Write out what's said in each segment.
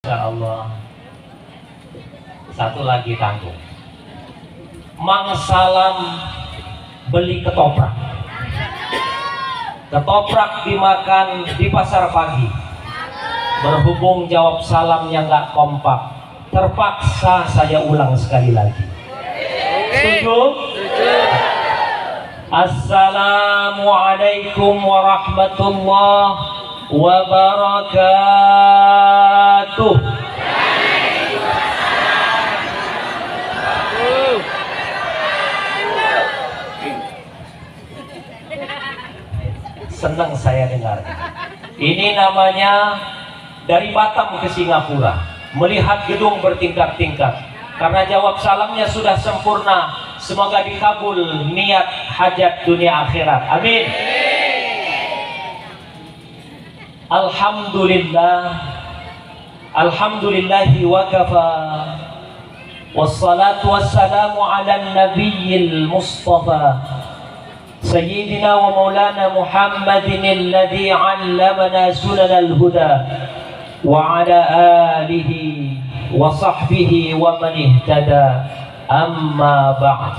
Insya Allah. Satu lagi tanggung. Mang Salam beli ketoprak. Ketoprak dimakan di pasar pagi. Berhubung jawab salamnya nggak kompak, terpaksa saya ulang sekali lagi. Setuju? Assalamualaikum warahmatullahi wabarakatuh. Senang saya dengar. Ini namanya dari Batam ke Singapura, melihat gedung bertingkat-tingkat. Karena jawab salamnya sudah sempurna, semoga dikabul niat hajat dunia akhirat. Amin. Alhamdulillah, alhamdulillahi wa kafa, wassalatu wassalamu ala nabiyil mustafa sayyidina wa maulana Muhammadin alladhi 'allamana sunanal huda wa ala alihi wa sahbihi wa man ihtada. Amma ba'd.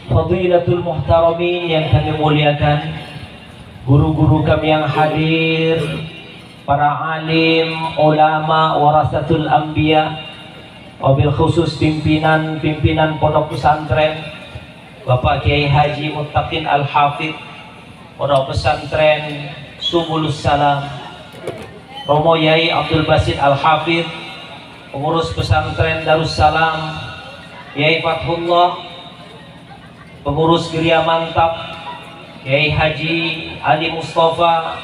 Fadilatul muhtaramin yang kami muliakan, guru-guru kami yang hadir, para alim, ulama, warasatul anbiya, wabil khusus pimpinan pondok pesantren, Bapak Kiai Haji Muttaqin Al-Hafidh, pondok pesantren Subulus Salam, Romo Yai Abdul Basit Al-Hafidh, pengurus pesantren Darussalam, Yai Fathullah, pengurus Geria Mantap, Kiai Haji Ali Mustafa,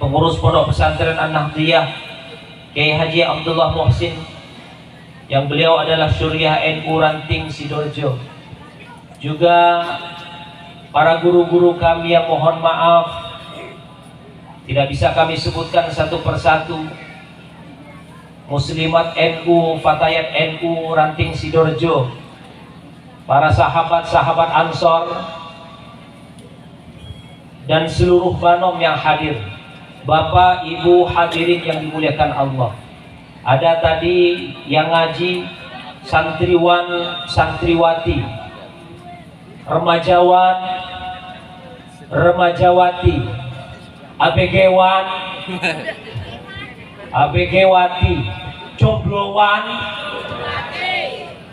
pengurus pondok pesantren An-Nahdiyah, Kiai Haji Abdullah Muhsin, yang beliau adalah Syuriah NU Ranting Sidoarjo. Juga para guru-guru kami yang mohon maaf tidak bisa kami sebutkan satu persatu. Muslimat NU, Fatayat NU Ranting Sidoarjo, para sahabat-sahabat Ansor, dan seluruh banom yang hadir, Bapak Ibu hadirin yang dimuliakan Allah. Ada tadi yang ngaji, santriwan, santriwati, remajawan, remajawati, ABG-wan, ABG-wati, jomblowan,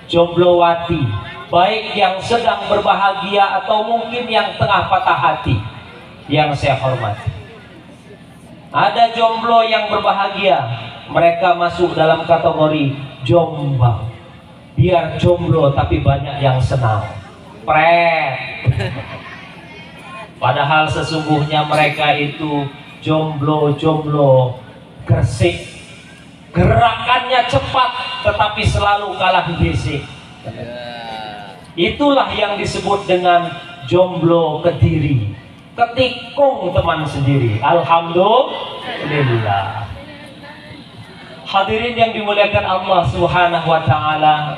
jomblowati, baik yang sedang berbahagia atau mungkin yang tengah patah hati, yang saya hormati. Ada jomblo yang berbahagia, mereka masuk dalam kategori jombang. Biar jomblo tapi banyak yang senang. Pret. Padahal sesungguhnya mereka itu jomblo gersik, gerakannya cepat tetapi selalu kalah fisik. Itulah yang disebut dengan jomblo kediri, ketikung teman sendiri. Alhamdulillah. Hadirin yang dimuliakan Allah Subhanahu wa ta'ala,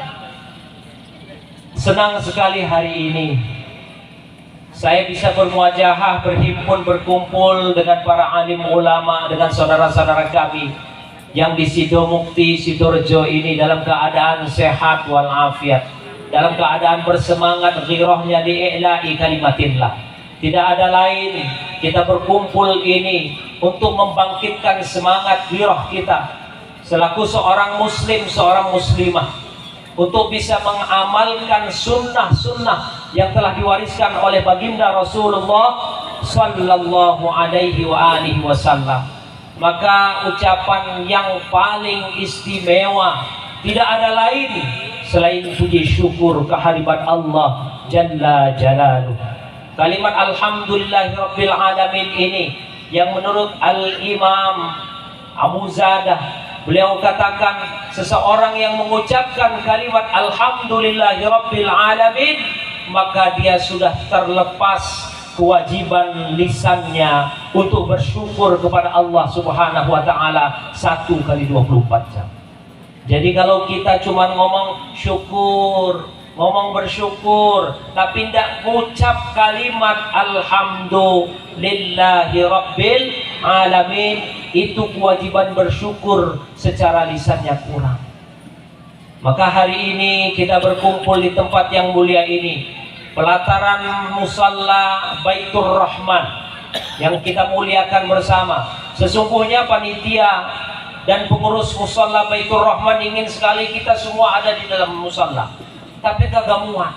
senang sekali hari ini saya bisa bermuajahah, berhimpun, berkumpul dengan para alim ulama, dengan saudara-saudara kami yang di Sidomukti, Sidoarjo ini dalam keadaan sehat walafiat, dalam keadaan bersemangat, ghirahnya di'ila'i kalimatillah. Tidak ada lain, kita berkumpul ini untuk membangkitkan semangat ghirah kita selaku seorang muslim, seorang muslimah, untuk bisa mengamalkan sunnah-sunnah yang telah diwariskan oleh baginda Rasulullah sallallahu alaihi wa alihi wasallam. Maka ucapan yang paling istimewa tidak ada lain selain puji syukur kehadirat Allah Jalla Jalaluh. Kalimat alhamdulillahirabbil alamin ini yang menurut Al-Imam Abu Zadah, beliau katakan seseorang yang mengucapkan kalimat alhamdulillahirabbil alamin, maka dia sudah terlepas kewajiban lisannya untuk bersyukur kepada Allah Subhanahu wa ta'ala 1 kali 24 jam. Jadi kalau kita cuma ngomong syukur, ngomong bersyukur, tapi tidak mengucap kalimat alhamdulillahi rabbil alamin, itu kewajiban bersyukur secara lisannya kurang. Maka hari ini kita berkumpul di tempat yang mulia ini, pelataran musalla Baitur Rahman yang kita muliakan bersama. Sesungguhnya panitia dan pengurus musalla Baitur Rahman ingin sekali kita semua ada di dalam musalla, tapi kagak muat.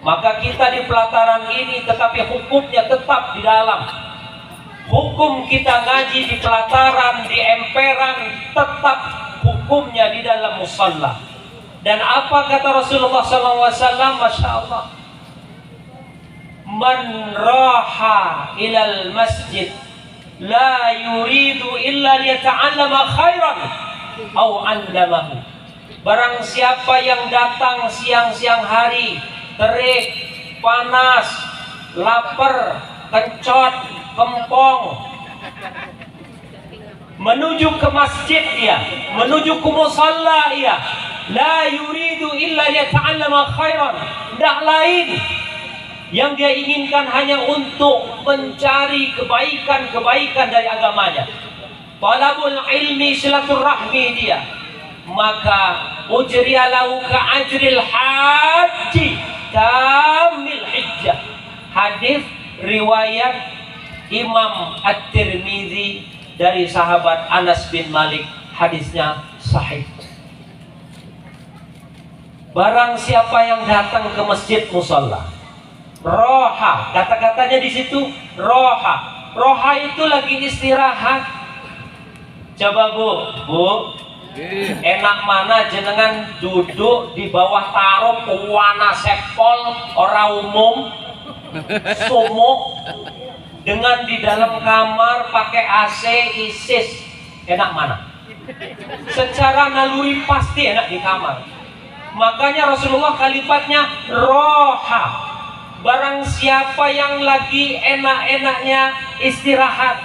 Maka kita di pelataran ini, tetapi hukumnya tetap di dalam. Hukum kita ngaji di pelataran, di emperan, tetap hukumnya di dalam musalla. Dan apa kata Rasulullah SAW? Masya Allah, man raha ilal masjid la yuridu illa liyata'allama khairan au 'allamahu. Barang siapa yang datang siang-siang hari, terik, panas, lapar, kencot, kempong, menuju ke masjid dia, menuju ke musalla dia, la yuridu illa liyata'allama khairan, tidak lain yang dia inginkan hanya untuk mencari kebaikan-kebaikan dari agamanya. Talabul ilmi silaturahmi dia, maka ujriya lahu ka ajril haji kamil hijjah. Hadis riwayat Imam At-Tirmizi dari sahabat Anas bin Malik, hadisnya sahih. Barang siapa yang datang ke masjid musalla, roha, kata-katanya di situ roha. Roha itu lagi istirahat. Coba bu, enak mana jenengan duduk di bawah taruh wana sepol ora umum, sumuk, dengan di dalam kamar pakai AC ISIS, enak mana? Secara naluri pasti enak di kamar. Makanya Rasulullah kalimatnya roha. Barang siapa yang lagi enak-enaknya istirahat,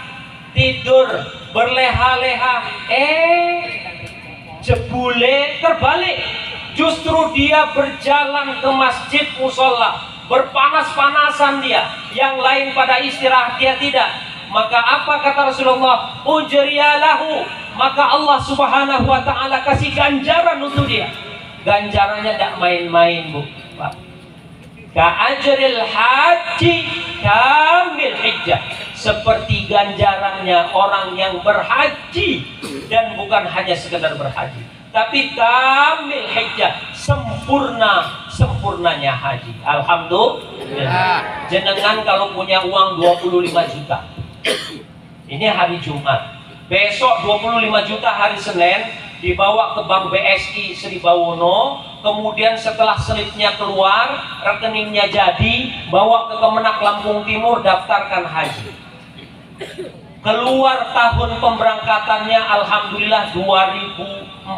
tidur, berleha-leha, jebule terbalik. Justru dia berjalan ke masjid musholla, berpanas-panasan dia, yang lain pada istirahat, dia tidak. Maka apa kata Rasulullah? Ujriyalahu, maka Allah Subhanahu wa ta'ala kasih ganjaran untuk dia. Ganjarannya tidak main-main, bu, Pak. Ka'ajril haji kamil hijjah, seperti ganjarannya orang yang berhaji, dan bukan hanya sekedar berhaji, tapi kamil hijjah, sempurnanya haji. Alhamdulillah. Jenengan kalau punya uang 25 juta, ini hari Jumat, besok 25 juta hari Senin, dibawa ke Bank BSI Sri Bawono, kemudian setelah slipnya keluar, rekeningnya jadi, bawa ke Kemenak Lampung Timur, daftarkan haji. Keluar tahun pemberangkatannya alhamdulillah 2048.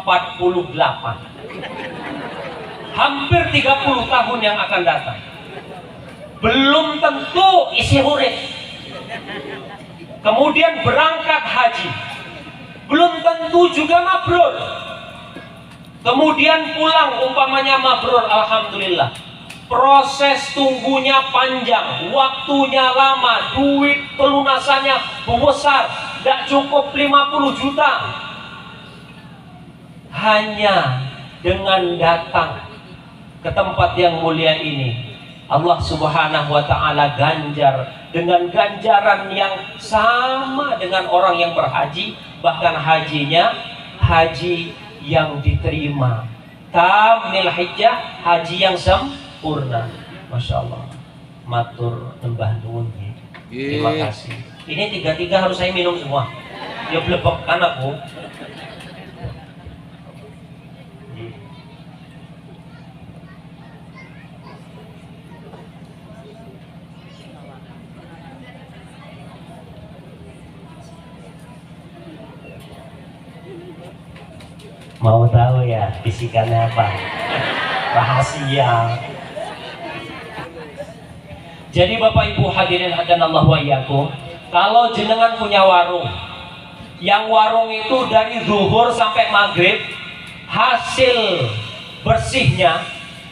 Hampir 30 tahun yang akan datang. Belum tentu isi urip. Kemudian berangkat haji, belum tentu juga mabrur. Kemudian pulang umpamanya mabrur, alhamdulillah. Proses tunggunya panjang, waktunya lama, duit pelunasannya besar, tidak cukup 50 juta. Hanya dengan datang ke tempat yang mulia ini, Allah Subhanahu wa ta'ala ganjar dengan ganjaran yang sama dengan orang yang berhaji, bahkan hajinya haji yang diterima, kamil hijjah, haji yang sempurna. Masya Allah, matur nembah nuwun. Terima kasih. Ini tiga-tiga harus saya minum semua. Ya blebek kan aku. Mau tahu ya bisikannya apa? Rahasia. Jadi Bapak Ibu hadirin hadanallahu wa iyyakum, kalau jenengan punya warung, yang warung itu dari zuhur sampai maghrib, hasil bersihnya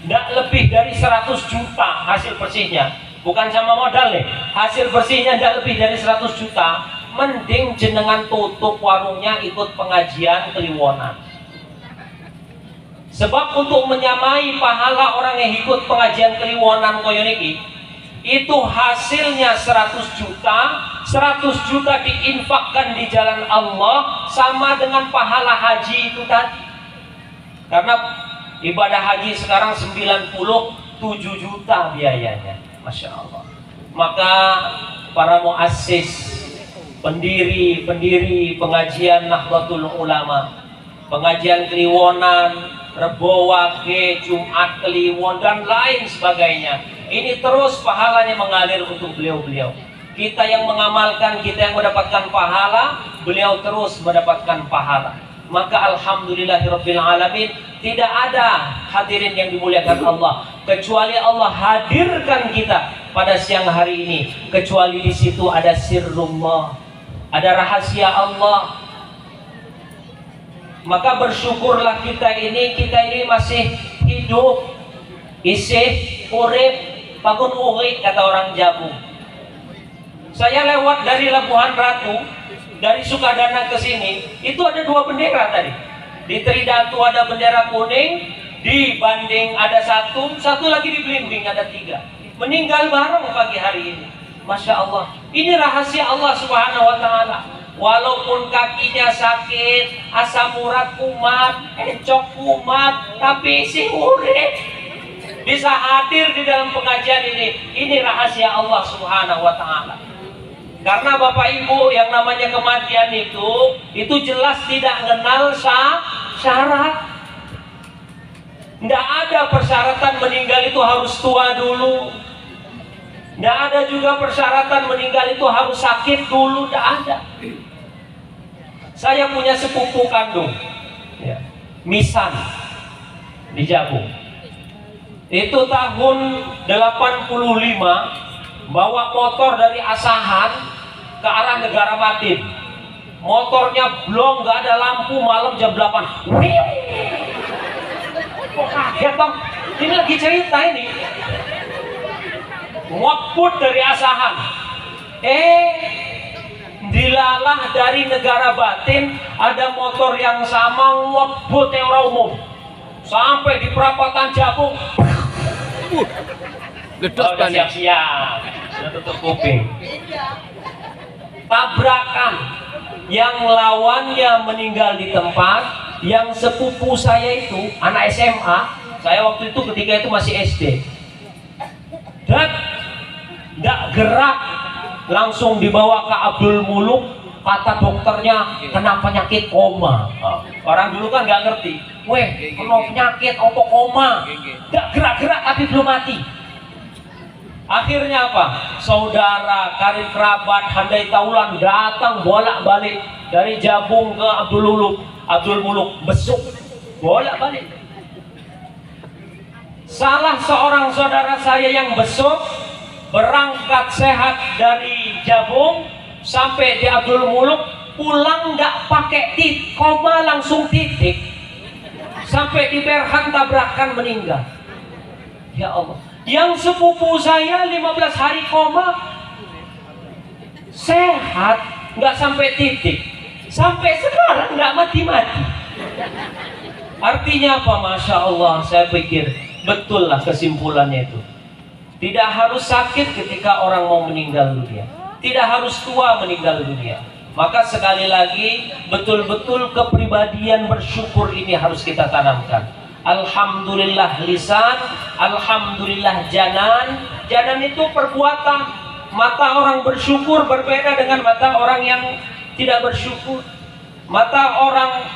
tidak lebih dari 100 juta hasil bersihnya, bukan sama modal nih, hasil bersihnya tidak lebih dari 100 juta, mending jenengan tutup warungnya ikut pengajian Kliwonan. Sebab untuk menyamai pahala orang yang ikut pengajian Kliwonan koyo niki, itu hasilnya 100 juta, 100 juta diinfakkan di jalan Allah sama dengan pahala haji itu tadi. Karena ibadah haji sekarang 97 juta biayanya, Masya Allah. Maka para muassis, pendiri pengajian Nahdlatul Ulama, pengajian Kliwonan, Rebo Wage, Jumat Kliwon, dan lain sebagainya, ini terus pahalanya mengalir untuk beliau-beliau. Kita yang mengamalkan, kita yang mendapatkan pahala, beliau terus mendapatkan pahala. Maka alhamdulillahirabbil alamin, tidak ada hadirin yang dimuliakan Allah kecuali Allah hadirkan kita pada siang hari ini, kecuali di situ ada sirrullah, ada rahasia Allah. Maka bersyukurlah kita ini masih hidup, isih urip, bangun urip kata orang Jabu. Saya lewat dari Labuhan Ratu, dari Sukadana ke sini, itu ada 2 bendera tadi. Di Tridatu ada bendera kuning, di Banding ada satu lagi di Blimbing ada 3. Meninggal bareng pagi hari ini. Masya Allah. Ini rahasia Allah Subhanahu wa Ta'ala. Walaupun kakinya sakit, asam urat kumat, encok kumat, tapi si urip bisa hadir di dalam pengajian ini. Ini rahasia Allah Subhanahu wa Ta'ala. Karena Bapak Ibu, yang namanya kematian itu jelas tidak mengenal syarat. Tidak ada persyaratan meninggal itu harus tua dulu. Tidak ada juga persyaratan meninggal itu harus sakit dulu. Tidak ada. Saya punya sepupu kandung, ya, Misan di Jabu. Itu tahun 85 bawa motor dari Asahan ke arah Negara Matin. Motornya blong, nggak ada lampu, malam jam 8. Kok kaget Bang? Ini lagi cerita ini. Ngoput dari Asahan. Dilalah dari Negara Batin ada motor yang sama ngebut yang umum sampai di perapatan Jabu. Udah siap-siap, sudah tutup kuping. Tabrakan, yang lawannya meninggal di tempat. Yang sepupu saya itu anak SMA, saya waktu itu ketika itu masih SD, dan nggak gerak, langsung dibawa ke Abdul Muluk. Kata dokternya kena penyakit koma. Orang dulu kan nggak ngerti, kena penyakit apa koma, nggak gerak-gerak tapi belum mati. Akhirnya apa? Saudara, karib kerabat, handai taulan datang bolak-balik dari Jabung ke Abdul Muluk, besuk bolak-balik. Salah seorang saudara saya yang besuk berangkat sehat dari Jabung sampai di Abdul Muluk, pulang nggak pakai koma, langsung titik sampai di Berhan tabrakan meninggal. Ya Allah. Yang sepupu saya 15 hari koma, sehat, nggak sampai titik, sampai sekarang nggak mati-mati. Artinya apa? Masya Allah, saya pikir betul lah kesimpulannya itu. Tidak harus sakit ketika orang mau meninggal dunia, tidak harus tua meninggal dunia. Maka sekali lagi, betul-betul kepribadian bersyukur ini harus kita tanamkan. Alhamdulillah lisan, alhamdulillah janan. Janan itu perbuatan. Mata orang bersyukur berbeda dengan mata orang yang tidak bersyukur. Mata orang,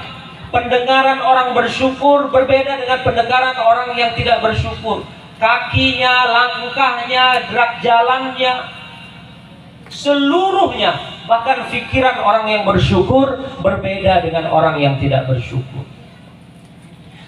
pendengaran orang bersyukur berbeda dengan pendengaran orang yang tidak bersyukur. Kakinya, langkahnya, gerak jalannya, seluruhnya, bahkan pikiran orang yang bersyukur berbeda dengan orang yang tidak bersyukur.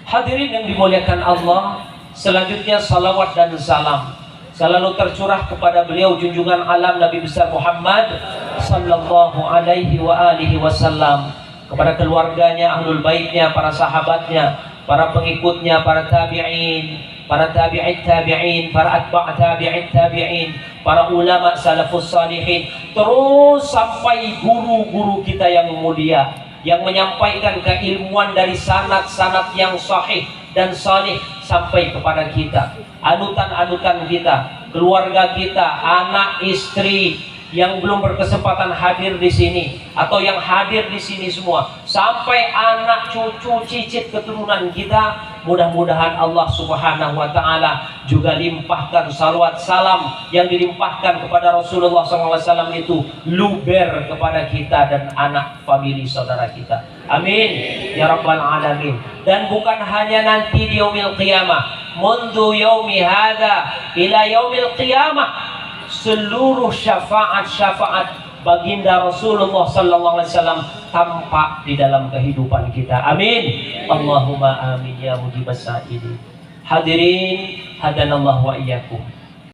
Hadirin yang dimuliakan Allah, selanjutnya salawat dan salam selalu tercurah kepada beliau junjungan alam Nabi besar Muhammad sallallahu alaihi wa alihi wasallam, kepada keluarganya, ahlul baitnya, para sahabatnya, para pengikutnya, para tabi'in, para tabi'in tabi'in, para atba' tabi'in tabi'in, para ulama salafus salihin, terus sampai guru-guru kita yang mulia yang menyampaikan keilmuan dari sanad-sanad yang sahih dan salih sampai kepada kita, anutan-anutan kita, keluarga kita, anak, istri yang belum berkesempatan hadir di sini atau yang hadir di sini semua, sampai anak, cucu, cicit keturunan kita, mudah-mudahan Allah Subhanahu wa taala juga limpahkan salawat salam yang dilimpahkan kepada Rasulullah SAW itu luber kepada kita dan anak famili saudara kita. Amin ya rabbal alamin. Dan bukan hanya nanti di yaumil qiyamah, mundu yaumi hadza ila yaumil qiyamah, seluruh syafaat-syafaat baginda Rasulullah sallallahu alaihi wasallam tampak di dalam kehidupan kita. Amin. Allahumma amin ya mujibas sa'ilin. Hadirin hadanallahu wa iyyakum.